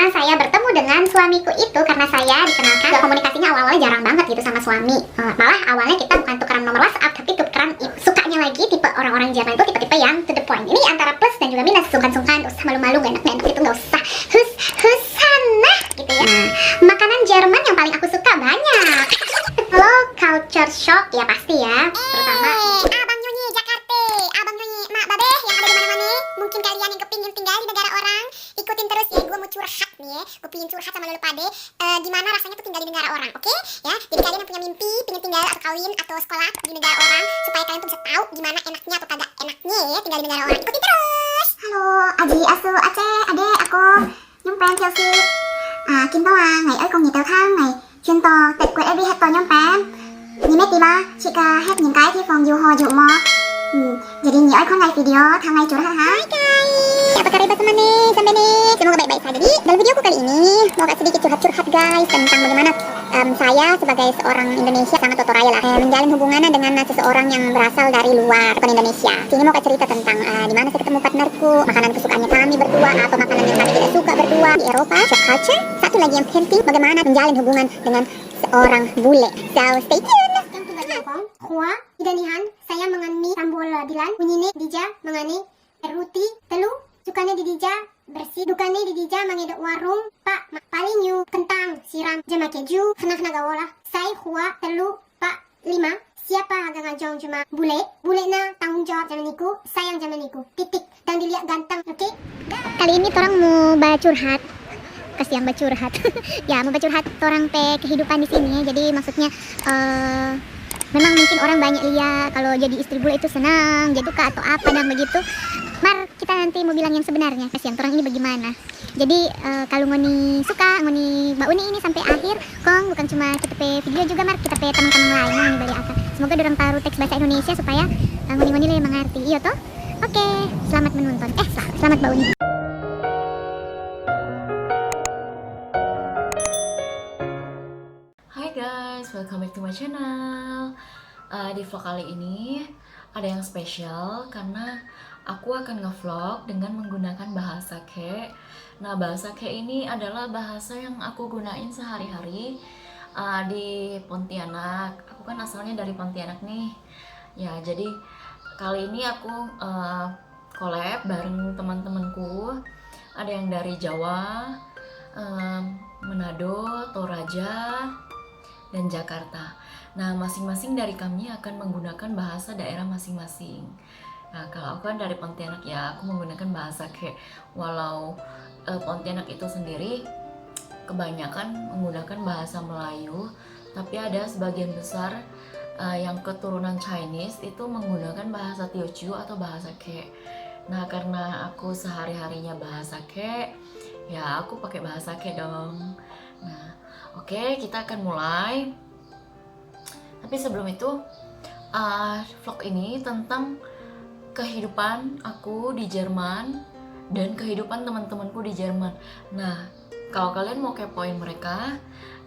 Karena saya bertemu dengan suamiku itu karena saya dikenalkan komunikasinya awal-awalnya jarang banget gitu sama suami. Malah awalnya kita bukan tukeran nomor WhatsApp tapi tukeran sukanya lagi tipe orang-orang Jerman itu tipe-tipe yang to the point. Ini antara plus dan juga minus, sungkan-sungkan, gak usah malu-malu, gak enak-enak itu gak usah husana gitu ya. Makanan Jerman yang paling aku suka banyak. Halo, culture shock ya pasti ya. Terutama Abang Nyonyi Jakarta, Abang Nyonyi Mak Babe yang ada di mana-mana. Mungkin kalian yang kepingin tinggal di negara orang, ikutin terus ya. Gue mau curhat nih ya. Gue pingin curhat sama lulu pade. Gimana rasanya tuh tinggal di negara orang, oke? Ya, jadi kalian yang punya mimpi, pingin tinggal atau kawin atau sekolah di negara orang, supaya kalian tuh bisa tahu gimana enaknya atau kagak enaknya ya tinggal di negara orang. Ikutin terus. Halo, Aji, Asu, Aceh, Ade, aku nhóm fan theo si Kim Tao à, ngày ấy con nhìn tao thang này chuyên to tịch quậy every hết to nhóm fan nhìn mấy tí ba chị ca hết những cái thì phòng dù ho dù mò jadi ini con live video tangai curhat. Hai guys, apa kabar teman-teman sampai nih, semoga baik-baik saja. Jadi dalam videoku kali ini mau kasih sedikit curhat-curhat guys tentang bagaimana saya sebagai seorang Indonesia sangat tutorial lah menjalin hubungan dengan seseorang yang berasal dari luar bukan Indonesia. Sini mau cerita tentang di mana saya ketemu partnerku, makanan kesukaannya kami berdua atau makanan yang kami tidak suka berdua di Eropa, shock culture. Satu lagi yang penting bagaimana menjalin hubungan dengan seorang bule. So stay tune. Khua idanihan saya mengani rambol dilan unyine dija mengani ruti telu sukane di dija bersih dukane di dija mangedok warung pak palinyu kentang siram jema keju kena gawola saya khua telu pak 5 siapa agak ngajong cuma bule na tanggung jawab jangan niku sayang jangan niku titik dan dilihat ganteng oke? Kali ini orang mau curhat kasihan curhat ya mau curhat orang pe kehidupan di sini jadi maksudnya memang mungkin orang banyak lihat kalau jadi istri bule itu senang, jadi suka atau apa dan begitu. Mar kita nanti mau bilang yang sebenarnya, kasihan orang ini bagaimana. Jadi kalau ngoni suka, ngoni Mbak Uni ini sampai akhir, kong bukan cuma kita pe video juga mar kita pe teman-teman lain ngoni beli akan. Semoga dorang taruh teks bahasa Indonesia supaya ngoni-ngoni lebih mengerti. Iya toh? Oke, selamat menonton. Selamat Mbak Uni. Welcome back to my channel. Di vlog kali ini ada yang spesial karena aku akan ngevlog dengan menggunakan bahasa Ke. Nah, bahasa Ke ini adalah bahasa yang aku gunain sehari-hari di Pontianak. Aku kan asalnya dari Pontianak nih. Ya, jadi kali ini aku collab bareng teman-temanku. Ada yang dari Jawa, Manado, Toraja, dan Jakarta. Nah, masing-masing dari kami akan menggunakan bahasa daerah masing-masing. Nah, kalau aku kan dari Pontianak ya, aku menggunakan bahasa Ke. Walau Pontianak itu sendiri kebanyakan menggunakan bahasa Melayu, tapi ada sebagian besar yang keturunan Chinese itu menggunakan bahasa Teochew atau bahasa Ke. Nah, karena aku sehari-harinya bahasa Ke, ya aku pakai bahasa Ke dong. Nah, oke, kita akan mulai. Tapi sebelum itu, vlog ini tentang kehidupan aku di Jerman dan kehidupan teman-temanku di Jerman. Nah, kalau kalian mau kepoin mereka,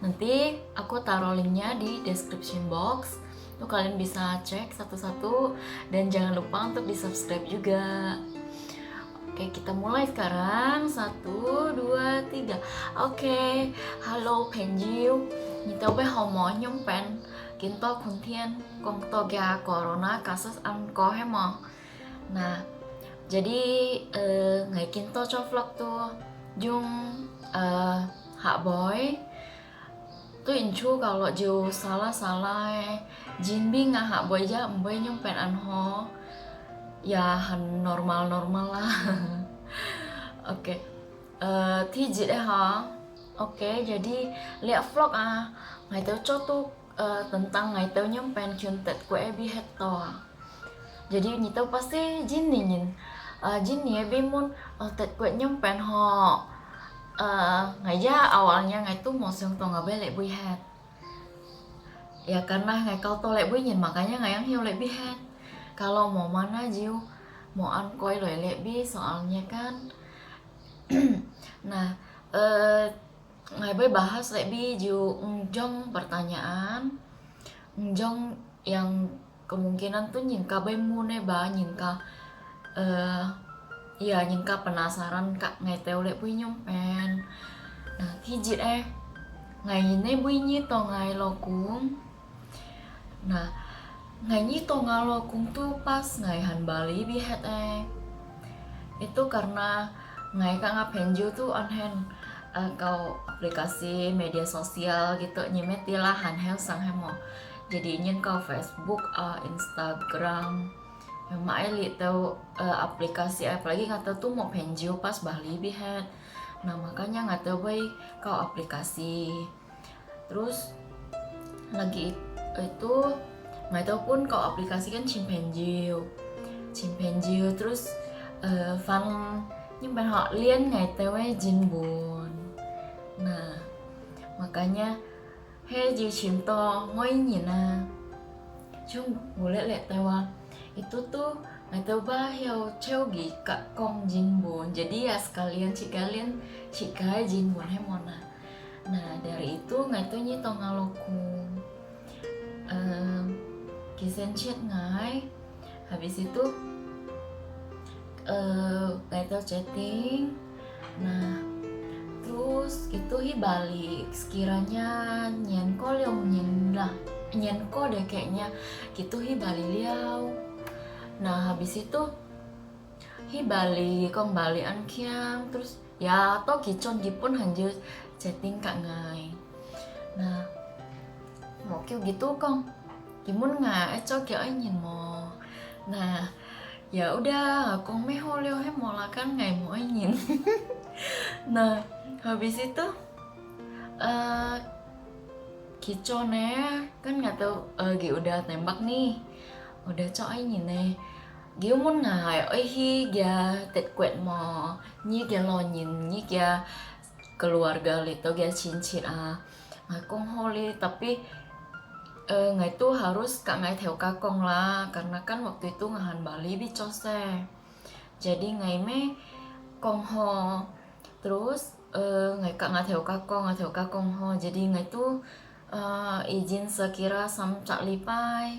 nanti aku taruh linknya di description box. Tuh kalian bisa cek satu-satu dan jangan lupa untuk di-subscribe juga. Oke, kita mulai sekarang. 1, 2, 3. Oke, halo Penjiu. Nhìn tao với hầu mỏi nhóm bạn kiến to khốn thiên con to gà corona kasus ăn có hết mà. Nah, jadi ngày kiến to cho vlog tuh Jung Hạ Boy tuh incu kalau jauh salah Jin bi nga Hạ Boy ja mboy nhóm bạn ăn ho ya normal lah. Oke, thi dễ hả? Oke, jadi lihat vlog ngày tao cho tuh tentang ngày tao nyampein content của Ebi Heto. Jadi ni tao pasti Jin nih Jin nih Ebi mun tet của nyampein ho ngày ja awalnya ngày tuh mau siang to nggak boleh bui het. Ya karena ngày kau to lek bui nhìn makanya ngày yang hiu lek bi het. Kalau mau mana Jiu mau ankoi loy lek bi soalnya kan. Nah, ngày bây bahas lebih Jong pertanyaan Jong yang kemungkinan tuh nyingka bay mune ba nyingka ya nyingka penasaran kak ngày teo lek bui nyompen Nah kijit ngày nay bui nhi to ngày lo cung. Nah ngày nhi to ngalo kung tuh pas ngày han Bali bihat itu karena ngai kak ngapenju tuh onhen kau aplikasi media sosial gitu nyemetilah hanhel sang hemo jadi ingin kau Facebook Instagram mak elit tahu aplikasi apalagi nggak tahu tuh mau penju pas Bali bihat. Nah makanya nggak tahu baik kau aplikasi terus lagi itu nggak tahu pun kau aplikasi kan chimpanzee terus fan nhưng mà họ liên ngày tới jin buồn. Nah makanya he ji cinta ngoi nyina chung boleh lihat tawa itu tuh ngày tahu bah hiao treo gi kak kong jin buồn jadi ya sekalian chị cái jin buồn hay mona. Nah dari itu ngày tahu nyi to ngalokung kisen chat ngai habis itu letter chatting. Nah terus itu hi balik sekiranya nyenko liong nyenko deh kayaknya gitu hi bali liao. Nah habis itu hi bali kong bali an kiang terus ya to kicon gipun hanjur chatting kak ngai. Nah mau kêu gitu kong kimun nggak cho kiểu anh nhìn mò. Nah ya udah con meho leo hết mola kan ngày mỗi nhìn. Nah habis itu Kichone kan nggak tahu Gi udah tembak nih udah cho anh nhìn này Gi muốn ngài ơi hi gia tết quẹt mò như gia lo nhìn như gia keluarga itu gia cincin ngakong holi tapi ngày itu harus kak ngai theo kakong lah karena kan waktu itu ngahan Bali bicose jadi ngai me kong ho terus ngai kak ngai theo kakong ho jadi ngai itu izin sekira samcak lipai.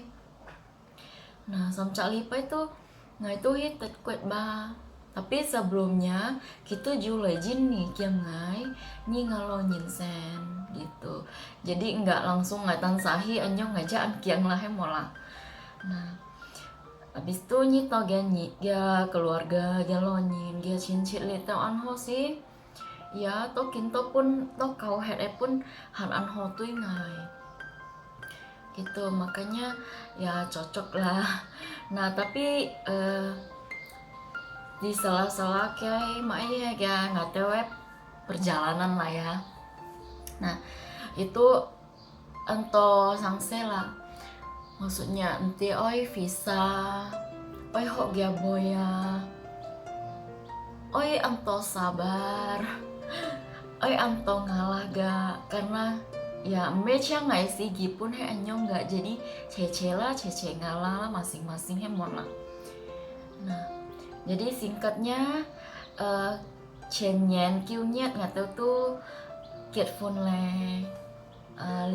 Nah samcak lipai tuh ngai itu hit kuet ba tapi sebelumnya kita juga izin nih kiam ngai nyi ngalo nyinsen gitu jadi nggak langsung ngatan sahi anyong ngajaan kiang lah mola. Nah abis itu nyi to ga keluarga ga lonyin ga cincin le tao anho sih ya to kinto pun to kau head pun han anho tuh ngai gitu makanya ya cocok lah. Nah tapi di sela-sela kayak mai ya nggak tahu perjalanan lah ya. Nah itu ento sangsela maksudnya ente oi visa oi hok gya boya oi ento sabar oi ento ngalah ga karena ya mecha nggak sih gipun he anyong nggak jadi cece ngalah lah masing-masing he mona. Nah jadi singkatnya chen nyen kiu nyet nggak tahu tuh kiet phone le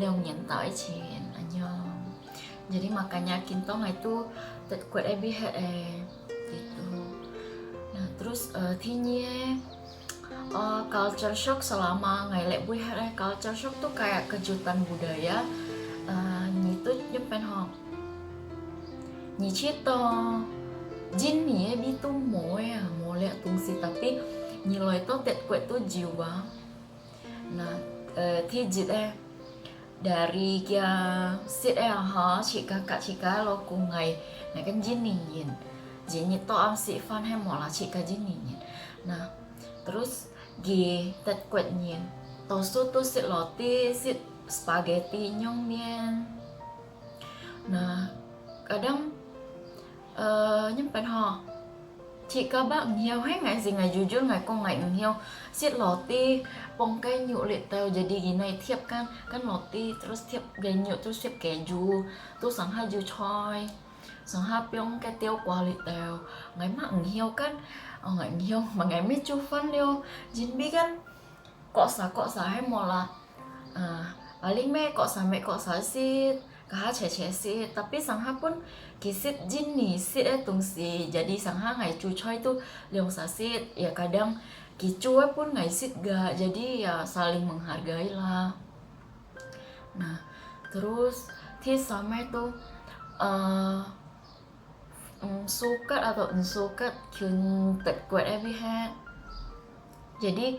leong nyen tao chen anyong jadi makanya kintong itu tet kuat ebi gitu. Nah terus tinye culture shock selama ngai lek bui culture shock tuh kayak kejutan budaya nyitu nyempen hong nyicito jin nih bitu moe liat tungsi tapi nyilo itu tet kuat tuh jiwa. Nah tijit dari kia sit ha chika lo kungai ngai kan jin nih jin to am si fan he mola chika jin nih. Nah terus gi tet kuat nyin tosu tuh sit roti sit spaghetti nyong mien. Nah kadang nyempen ho chị các bạn nhiều hết ngày gì ngày jujur ngày con ngày nhiều sit roti pong cây nhựa liệt tao jadi gini tiap kan roti terus tiap ganyo terus tiap keju tuh sang ha ju choi sang ha pyong cái tiêu qua liệt tao ngày mà nhiều kan ngày nhiều mà ngày mấy chu phân liêu jin bi kan cọ xả hay mola paling me cọ xả sit kah cece sih tapi sangha pun kisit jin nih sit tungsi jadi sangha ngai cu choi tuh leong sasit ya kadang Kicue pun nggak sit ga, jadi ya saling menghargai lah. Nah terus thì sampai tuh sukat atau sukat kyun tật quẹt every head. Jadi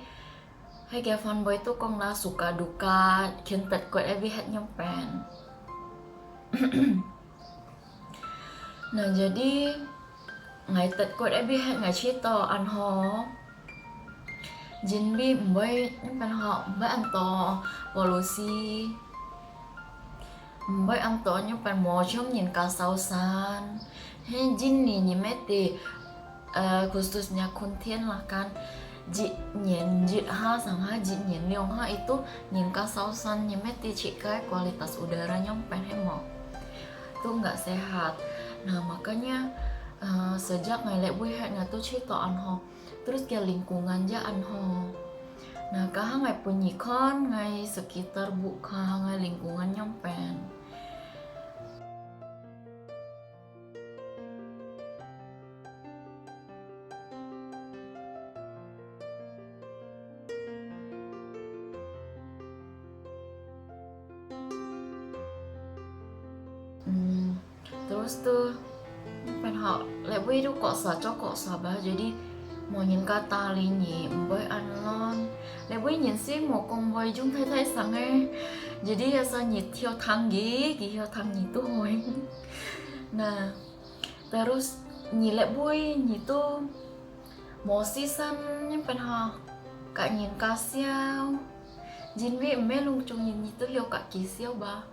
hay kẻ fanboy tuh kong là suka duka kyun tật quẹt every head nyong pen. Nah jadi ngày tật quẹt every head ngày chi to ăn ho jin bi mboy pen họ mboy ăn to polusi mboy ăn to nhưng pen mo chom nhìn ka sausan he jin ni nyimeti khususnya Kuntien lah kan jit ha sama jit nyen leong ha itu nyin ka sausan nyimeti cikai kualitas udara nyompen hemo itu nggak sehat. Nah makanya sejak ngày lễ buổi hẹn nggak tuh cerita anho terus kayak lingkungan ja anho. Nah kaha ngày punyikon ngày sekitar buka ngày lingkungan nyompen. Terus tuh pen họ lễ buổi tuh kok sabah jadi mau nhìn kata linyi boy anlon lễ buổi nhìn si một con boy chúng thấy sang ấy jadi ya sa nhịp theo thang gi theo thang nhị tuh hồi. Nah terus nhị lễ buổi nhị tuh mau season nhưng pen họ cả nhìn cá siêu jin vi mẹ lung chung nhìn nhị tuh hiểu cả kỳ siêu ba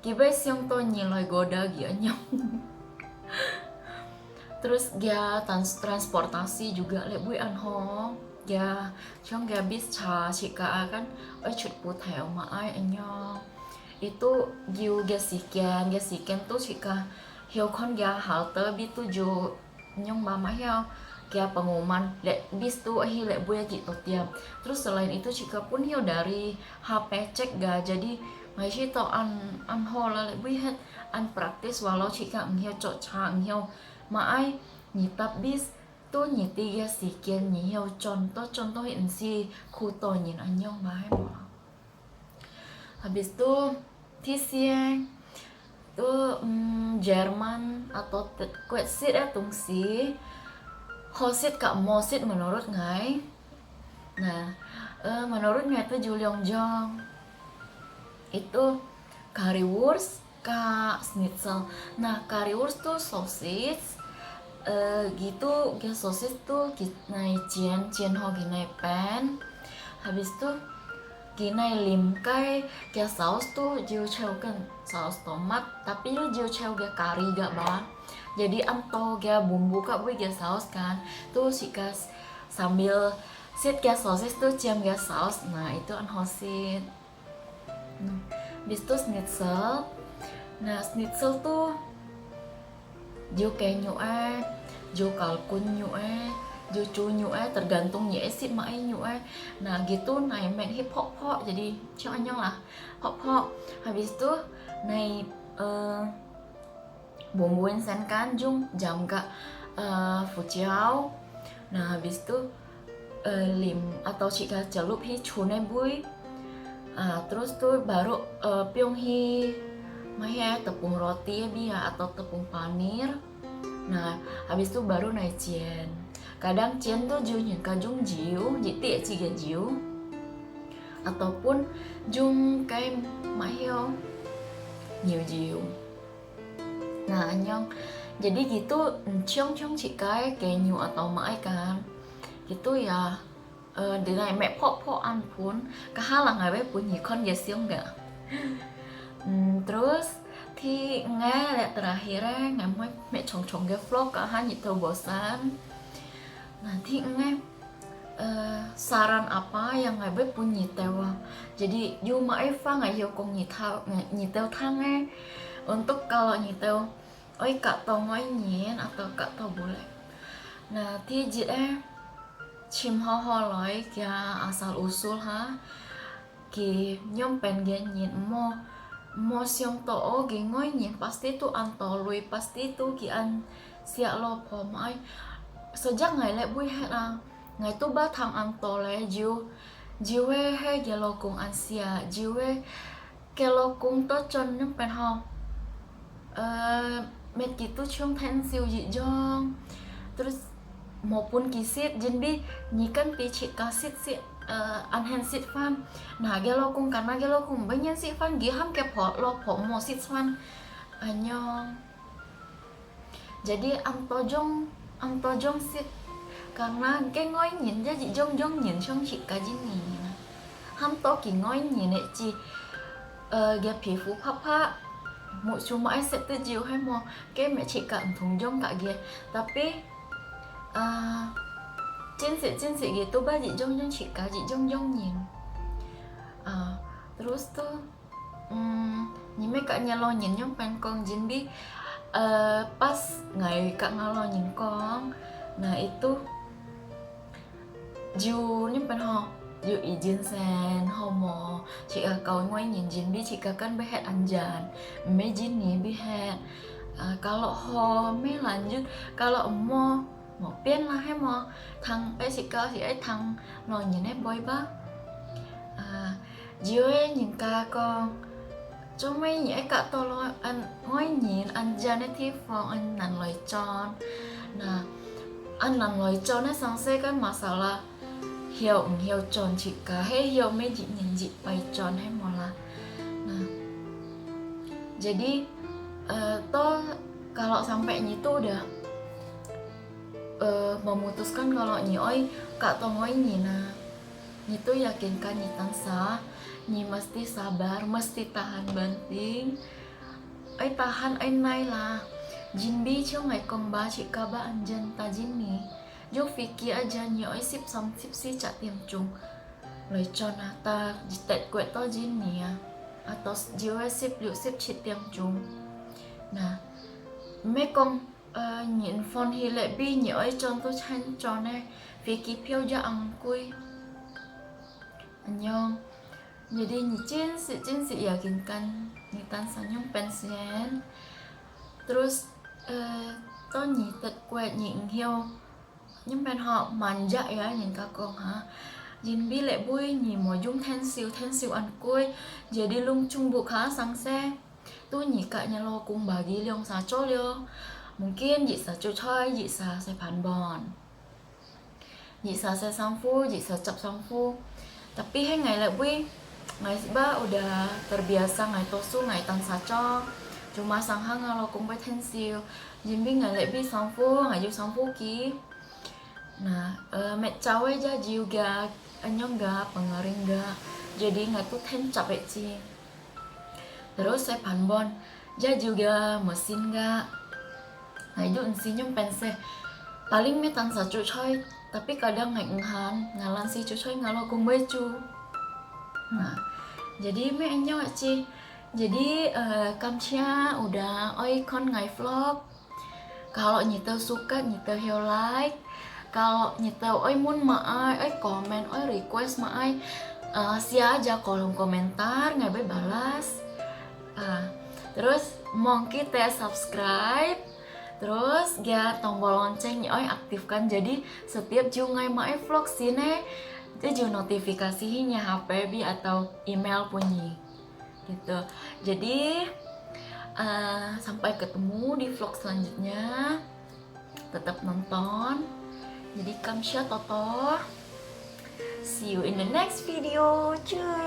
kỳ bé siang to nhìn loài goda gitu nyong. Terus dia transportasi juga lebih anho ya trong dia bis cha chika kan ở chut pu theo mà ai anyo itu giu gesikian tuh chika hiu kon dia halte bi tu jo nyong mama hiu kia pengumuman bis tu hi lebih gitu tiap. Terus selain itu chika pun hiu dari HP cek ga jadi masih to an ho là lebih het an praktis walau chika hiu cok cha hiu mà ai nhị tập bis tôi nhị tiga si kiên nhị heo contoh hiện si khu to nhìn anh nhau mà hay mà habis itu tisia tuh Jerman atau kuat sit tung si hosit kak mosit menurut ngai. Nah menurut ngai tuh Juliong Jong itu currywurst kak schnitzel. Nah currywurst tuh sosis gitu cái sosis tuh này chiên ho cái này pan habis tuh cái này lim cái saus tuh jiu treo kan saus tomat tapi lu jiu treo cái kari gak ba jadi anto cái bumbu kak với cái saus kan tuh si kas sambil sit cái sosis tuh cium cái saus. Nah itu an hosit. Habis tuh schnitzel. Nah schnitzel tuh jiu kenyu jiu kalkun nyue, jiu cu nyue tergantung nyue sih mai nyue. Nah gitu naik main hip hop jadi cowoknya lah hop. Habis itu naik bumbuin sen kanjung jamga fujiao. Nah habis itu lim atau jika celup hi chune bui. Terus tuh baru pyong hi maya tepung roti ya atau tepung panir. Nah habis itu baru naik cien. Kadang cien tuh jiu nhìn kajung jiu jadi ciga jiu ataupun jung cái maheo nhiều jiu. Nah nyong jadi gitu ciong chị cái kenyu atau mai kan gitu ya di này mẹ pok ăn pun kahalang ngai punya kon ya siong nggak. Terus thì nghe lại terakhirnya ngày mai mẹ chồng cái vlog cả hai nhịp thầu bosan. Nanti nghe saran apa yang ngai bai pun nyitel. Jadi Yuma Eva ngai hiu kong nyitel thangnya untuk kalau nyitel oi kak tau ngoi nyen atau kak tau boleh. Nah thì chim ho loi kia asal usul ha ki nyom pen gen nyen mo siang to gi ngoi nyen pasti tu an to lui pasti tu ki an siak lo po mai sejak ngai lek bui het ngày tu ba thằng ăn to lẽ jiu he gelo kung ansia jiu gelo kung to chon nhưng pen ho met gitu chung tensil ji jong terus maupun kisit jinbi nyikan pichi kasit si anhen sit fan nah gelo kung karena gelo kung banyak sit fan giham ke lo mo sit fan anyong jadi ang tojong sit karena cái ngói nhìn ra chị jong nhìn xong chị cả jin ni ham to ki ngói nhìn ấy chị ghe皮肤啪啪một số mãi sẽ tự chịu hay mò cái mẹ chị cảm thùng jong cả ghê tapi trên sự ghê tôi ba chị jong chị cả chị jong nhìn terus tuh nhìn mấy cả nhà lo nhìn nhông pen con jin bi pas ngày kak ngalo nhìn con nah itu Ju nhưng pen ho Ju izin sen homo jika kau ngoy nhìn jin bi jika kan behet anjan me jin ni behet kalau ho me lanjut kalau mo pian lah he mo thằng ấy chị cao thì ấy thằng nó nhìn em boy ba Ju nhìn ca con cho mấy nhảy cả to lo anh ngoy nhìn anjan ấy thì phong anh nằn lời tròn nah anh nằn lời tròn ấy sang xe kan masalah hiểu tròn chị cả hay hiểu mấy chị nhìn chị bay tròn hay mau lah nah jadi toh kalau sampai nyi tuh udah memutuskan kalau nyi oi kak tongoy nyi nah nyi tuh yakinkan nyi tansa nyi mesti sabar mesti tahan banting oi tahan oi nai lah jinbi cho ngày công ba chị ca ba anjan ta jinni Yo fikir aja nyoi sip si cak tiang chung lời cho ta tết quẹt to jin nia atau jiwa sip liu sip chit tiang chung nah mấy con nhìn phone hi lệ bi nhoi chon to chan cho này fikir piao ja ang kui anyong jadi nyicin si yakinkan nitan sanyong pensiun terus to nyi tết quẹt nhịn hiu nhưng bên họ manja ya nhìn các con hả nhìn bi lệ bui nhìn mùa dung ten siêu ăn côi jadi lung chung buộc hả sang xe tôi nhìn cả nhà lo cùng bà ghi liong sa cho liêu mungkin dị sa cho chơi dị sa sẽ phản bòn dị sa sẽ sang phu dị sa chập sang phu tapi hai ngày lệ bui ngày ba udah terbiasa ngày tosu ngày tan sa cho cuma sang hang lo cùng với ten siêu nhìn bi ngày lệ bi sang phu ngày du sang phu kí nah met cawe aja juga anyong ga pengaring ga jadi nggak tuh ten capek sih terus saya panbon ja juga mesin ga nah itu nyong pense paling me tan sa cu choi tapi kadang ngalan si cu choi ngalo kung becu nah jadi me anyong sih jadi kamcia udah oi kon ngai vlog kalau nyita suka nyita hiu like kalau nyetau oi mun maai oi komen oi request maai share aja kolom komentar nggak balas terus mong kita subscribe terus ya tombol loncengnya oi aktifkan jadi setiap jungai maai vlog sini jadi notifikasinya HP bi atau email punya gitu jadi sampai ketemu di vlog selanjutnya tetap nonton jadi kamsha toto see you in the next video cuy